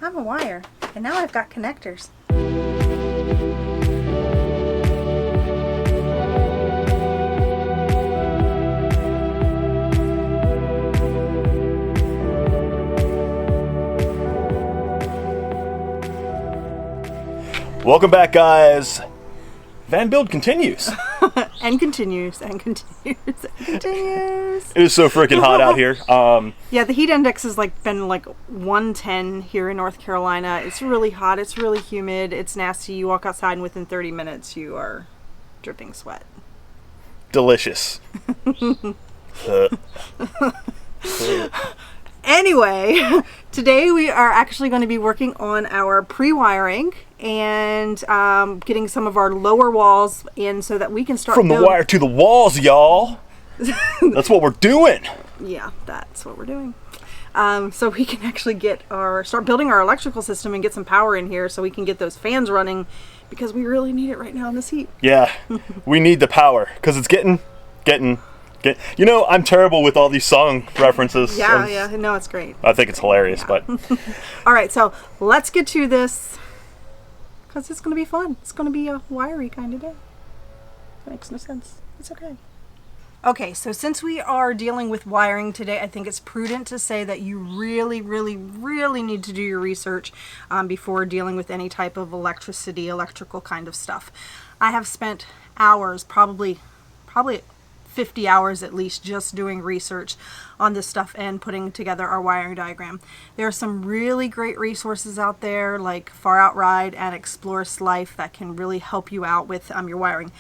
I'm a wire, and now I've got connectors. Welcome back, guys. Van Build continues. And continues, and continues, and continues. It is so freaking hot out here. Yeah, the heat index has been 110 here in North Carolina. It's really hot. It's really humid. It's nasty. You walk outside and within 30 minutes you are dripping sweat. Delicious. Anyway, today we are actually going to be working on our pre-wiring and getting some of our lower walls in so that we can start From the wire to the walls, y'all. That's what we're doing. Yeah, that's what we're doing. So we can actually start building our electrical system and get some power in here so we can get those fans running because we really need it right now in this heat. Yeah, we need the power because it's getting. You know, I'm terrible with all these song references. Yeah, no, it's great. I think it's hilarious, but. All right, so let's get to this because it's going to be fun. It's going to be a wiry kind of day. That makes no sense. It's okay. Okay, so since we are dealing with wiring today, I think it's prudent to say that you really, really, really need to do your research before dealing with any type of electrical kind of stuff. I have spent hours, probably 50 hours at least, just doing research on this stuff and putting together our wiring diagram. There are some really great resources out there like Far Out Ride and Explorers Life that can really help you out with your wiring.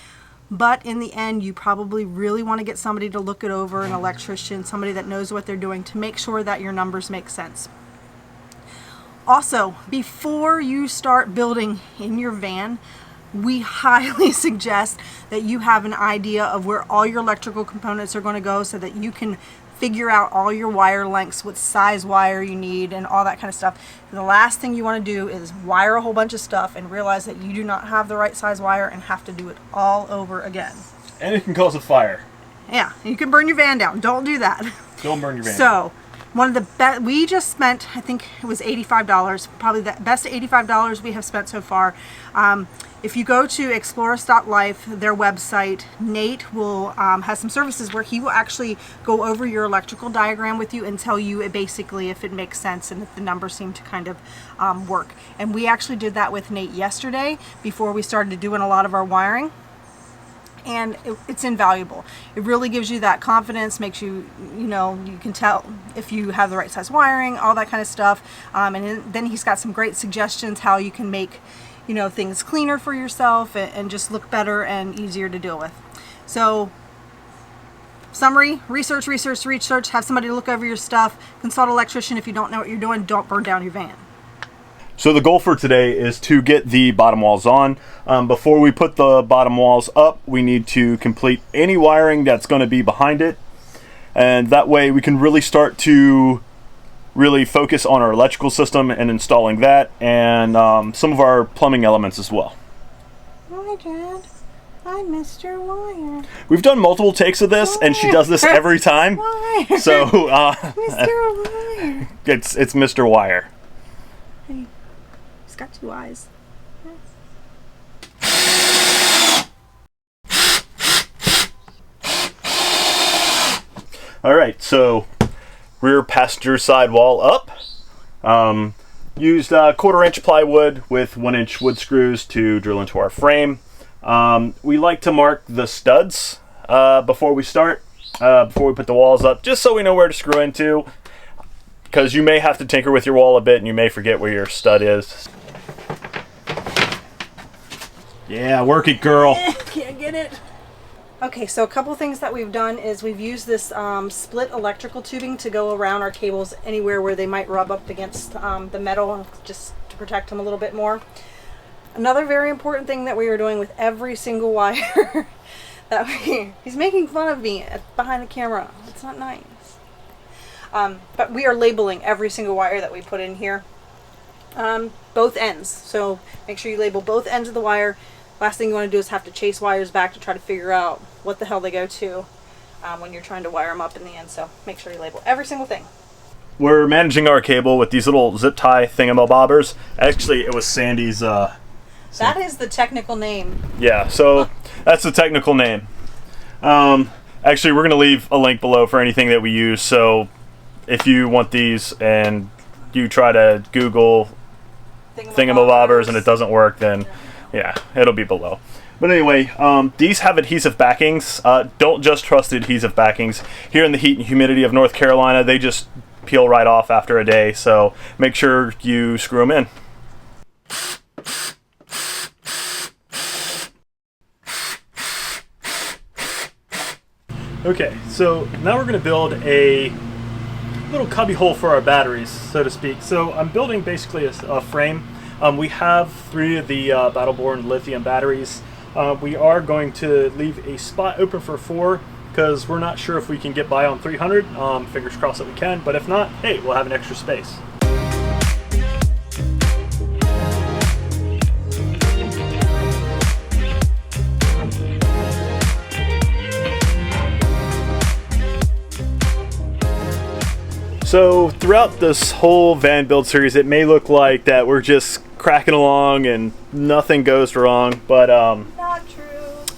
But in the end, you probably really want to get somebody to look it over, an electrician, somebody that knows what they're doing to make sure that your numbers make sense. Also, before you start building in your van, we highly suggest that you have an idea of where all your electrical components are going to go so that you can figure out all your wire lengths, what size wire you need, and all that kind of stuff. The last thing you want to do is wire a whole bunch of stuff and realize that you do not have the right size wire and have to do it all over again. And it can cause a fire. Yeah, you can burn your van down. Don't do that. Don't burn your van. So, one of the best, we just spent, I think it was $85, probably the best $85 we have spent so far. If you go to explorers.life, their website, Nate will have some services where he will actually go over your electrical diagram with you and tell you basically if it makes sense and if the numbers seem to kind of work. And we actually did that with Nate yesterday before we started doing a lot of our wiring. And it's invaluable. It really gives you that confidence, makes you, you can tell if you have the right size wiring, all that kind of stuff. And then he's got some great suggestions how you can make, things cleaner for yourself and just look better and easier to deal with. So, summary, research, have somebody look over your stuff, consult an electrician if you don't know what you're doing, don't burn down your van. So the goal for today is to get the bottom walls on. Before we put the bottom walls up, we need to complete any wiring that's going to be behind it. And that way we can really start to really focus on our electrical system and installing that and some of our plumbing elements as well. Hi, Dad. I missed your wire. We've done multiple takes of this, and she does this every time. Wire. So Mr. Wire. It's Mr. Wire. Hey. He's got two eyes. All right, so rear passenger side wall up. Used 1/4 inch plywood with 1 inch wood screws to drill into our frame. We like to mark the studs before we start, before we put the walls up, just so we know where to screw into, because you may have to tinker with your wall a bit and you may forget where your stud is. Yeah, work it, girl. Can't get it. Okay, so a couple things that we've done is we've used this split electrical tubing to go around our cables anywhere where they might rub up against the metal, just to protect them a little bit more. Another very important thing that we are doing with every single wire he's making fun of me behind the camera. It's not nice. But we are labeling every single wire that we put in here. Both ends. So make sure you label both ends of the wire. Last thing you want to do is have to chase wires back to try to figure out what the hell they go to when you're trying to wire them up in the end. So make sure you label every single thing. we're managing our cable with these little zip tie thingamabobbers. Actually, it was Sandy's. That is the technical name. Yeah, so that's the technical name. Actually, we're going to leave a link below for anything that we use. So if you want these and you try to Google thingamabobbers and it doesn't work, then yeah, it'll be below. But anyway, these have adhesive backings. Don't just trust the adhesive backings. Here in the heat and humidity of North Carolina, they just peel right off after a day. So make sure you screw them in. Okay, so now we're going to build a little cubby hole for our batteries, so to speak. So I'm building basically a frame. We have 3 of the Battleborn lithium batteries. We are going to leave a spot open for 4 because we're not sure if we can get by on 300. Fingers crossed that we can, but if not, hey, we'll have an extra space. So throughout this whole van build series, it may look like that we're just cracking along and nothing goes wrong, but Not true.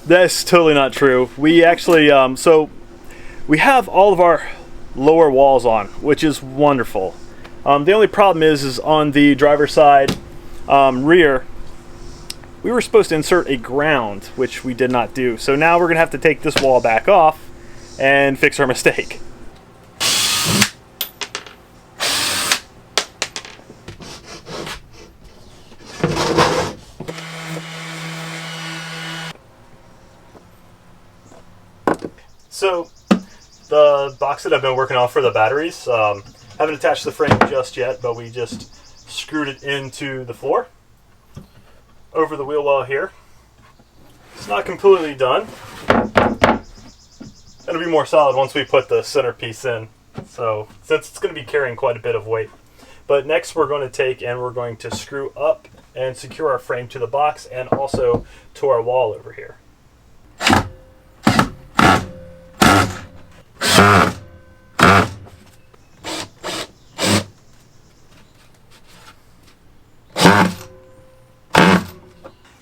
that's totally not true. We actually, so we have all of our lower walls on, which is wonderful. The only problem is on the driver's side rear, we were supposed to insert a ground, which we did not do. So now we're gonna have to take this wall back off and fix our mistake. So the box that I've been working on for the batteries, haven't attached the frame just yet, but we just screwed it into the floor over the wheel well here. It's not completely done. It'll be more solid once we put the centerpiece in. So since it's going to be carrying quite a bit of weight. But next we're going to take and we're going to screw up and secure our frame to the box and also to our wall over here.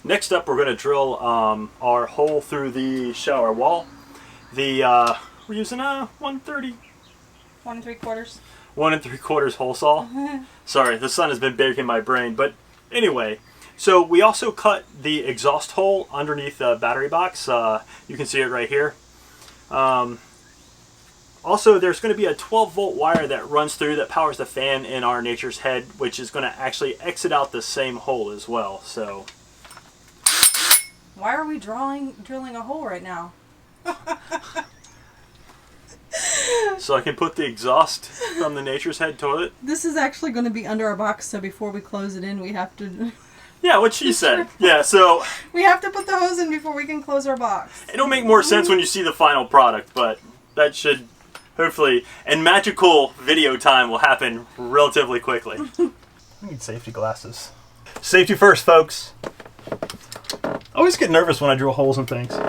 Next up, we're going to drill our hole through the shower wall. We're using a 130. 1 3/4. 1 3/4 hole saw. Sorry, the sun has been baking my brain. But anyway, so we also cut the exhaust hole underneath the battery box. You can see it right here. Also, there's going to be a 12-volt wire that runs through that powers the fan in our Nature's Head, which is going to actually exit out the same hole as well. So. Why are we drilling a hole right now? So I can put the exhaust from the Nature's Head toilet. This is actually going to be under our box, so before we close it in, we have to... Yeah, what she said. Yeah, so... We have to put the hose in before we can close our box. It'll make more sense when you see the final product, but that should hopefully... And magical video time will happen relatively quickly. I need safety glasses. Safety first, folks. I always get nervous when I drill holes in things.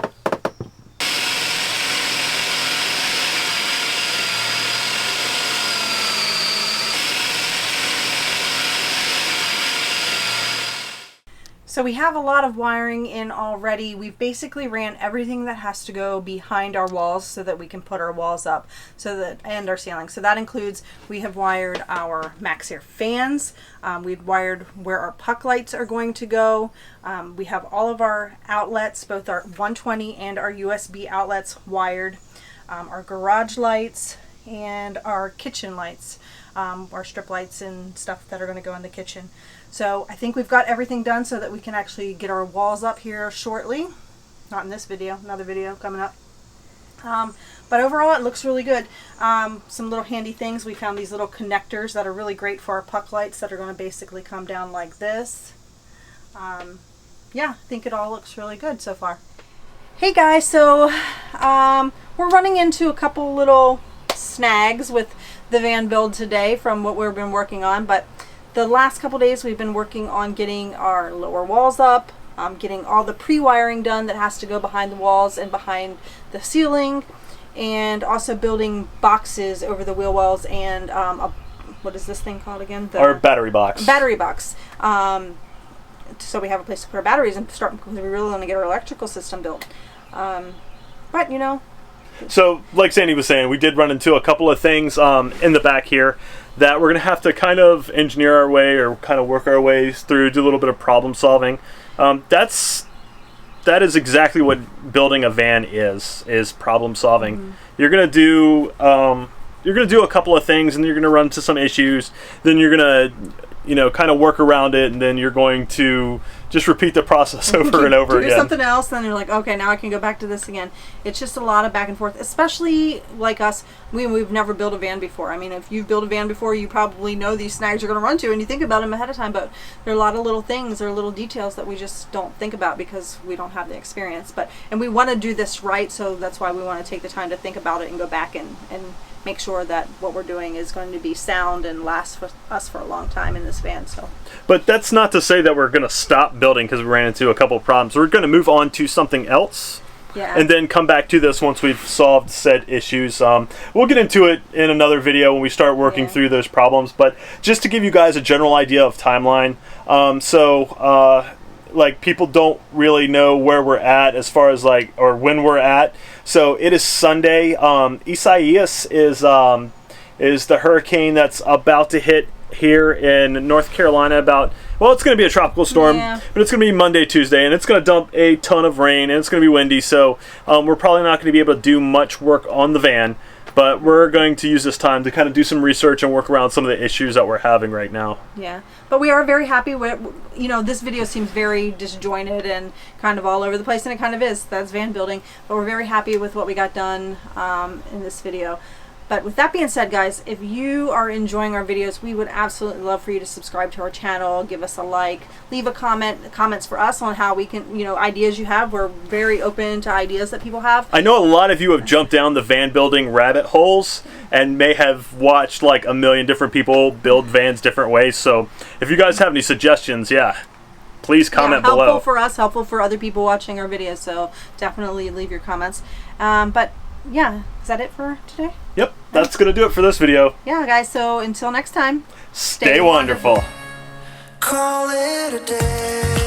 So we have a lot of wiring in already. We've basically ran everything that has to go behind our walls so that we can put our walls up, and our ceiling. So that includes, we have wired our MaxxAir fans. We've wired where our puck lights are going to go. We have all of our outlets, both our 120 and our USB outlets wired. Our garage lights and our kitchen lights, our strip lights and stuff that are going to go in the kitchen. So I think we've got everything done so that we can actually get our walls up here shortly. Not in this video, another video coming up. But overall it looks really good. Some little handy things. We found these little connectors that are really great for our puck lights that are going to basically come down like this. Yeah, I think it all looks really good so far. Hey guys, so we're running into a couple little snags with the van build today from what we've been working on, but the last couple days we've been working on getting our lower walls up, getting all the pre-wiring done that has to go behind the walls and behind the ceiling, and also building boxes over the wheel wells and what is this thing called again? Our battery box. Battery box. So we have a place to put our batteries and start, because we really want to get our electrical system built. But, you know. So, like Sandy was saying, we did run into a couple of things in the back here that we're going to have to kind of engineer our way, or kind of work our ways through, do a little bit of problem solving. That is exactly what building a van is problem solving. Mm-hmm. You're going to do a couple of things, and you're going to run into some issues. Then you're going to, you know, kind of work around it, and then you're going to just repeat the process over and over again. Do something else, then you're like, okay, now I can go back to this again. It's just a lot of back and forth, especially like us. We've never built a van before. I mean, if you've built a van before, you probably know these snags you're going to run to, and you think about them ahead of time. But there are a lot of little things, or little details that we just don't think about because we don't have the experience. And we want to do this right, so that's why we want to take the time to think about it and go back and make sure that what we're doing is going to be sound and last for us for a long time in this van. So, but that's not to say that we're going to stop building because we ran into a couple of problems. We're going to move on to something else, and then come back to this once we've solved said issues. We'll get into it in another video when we start working through those problems. But just to give you guys a general idea of timeline, like, people don't really know where we're at as far as or when we're at. So it is Sunday. Isaias is the hurricane that's about to hit here in North Carolina. It's going to be a tropical storm, but it's going to be Monday, Tuesday, and it's going to dump a ton of rain, and it's going to be windy. So we're probably not going to be able to do much work on the van. But we're going to use this time to kind of do some research and work around some of the issues that we're having right now. Yeah, but we are very happy with, this video seems very disjointed and kind of all over the place, and it kind of is. That's van building, but we're very happy with what we got done in this video. But with that being said, guys, if you are enjoying our videos, we would absolutely love for you to subscribe to our channel, give us a like, leave a comments for us on how we can, ideas you have. We're very open to ideas that people have. I know a lot of you have jumped down the van building rabbit holes and may have watched like a million different people build vans different ways. So if you guys have any suggestions, please comment below. Helpful for us, helpful for other people watching our videos. So definitely leave your comments. But yeah, is that it for today? Yep, that's going to do it for this video. Yeah, guys, so until next time, stay wonderful. Call it a day.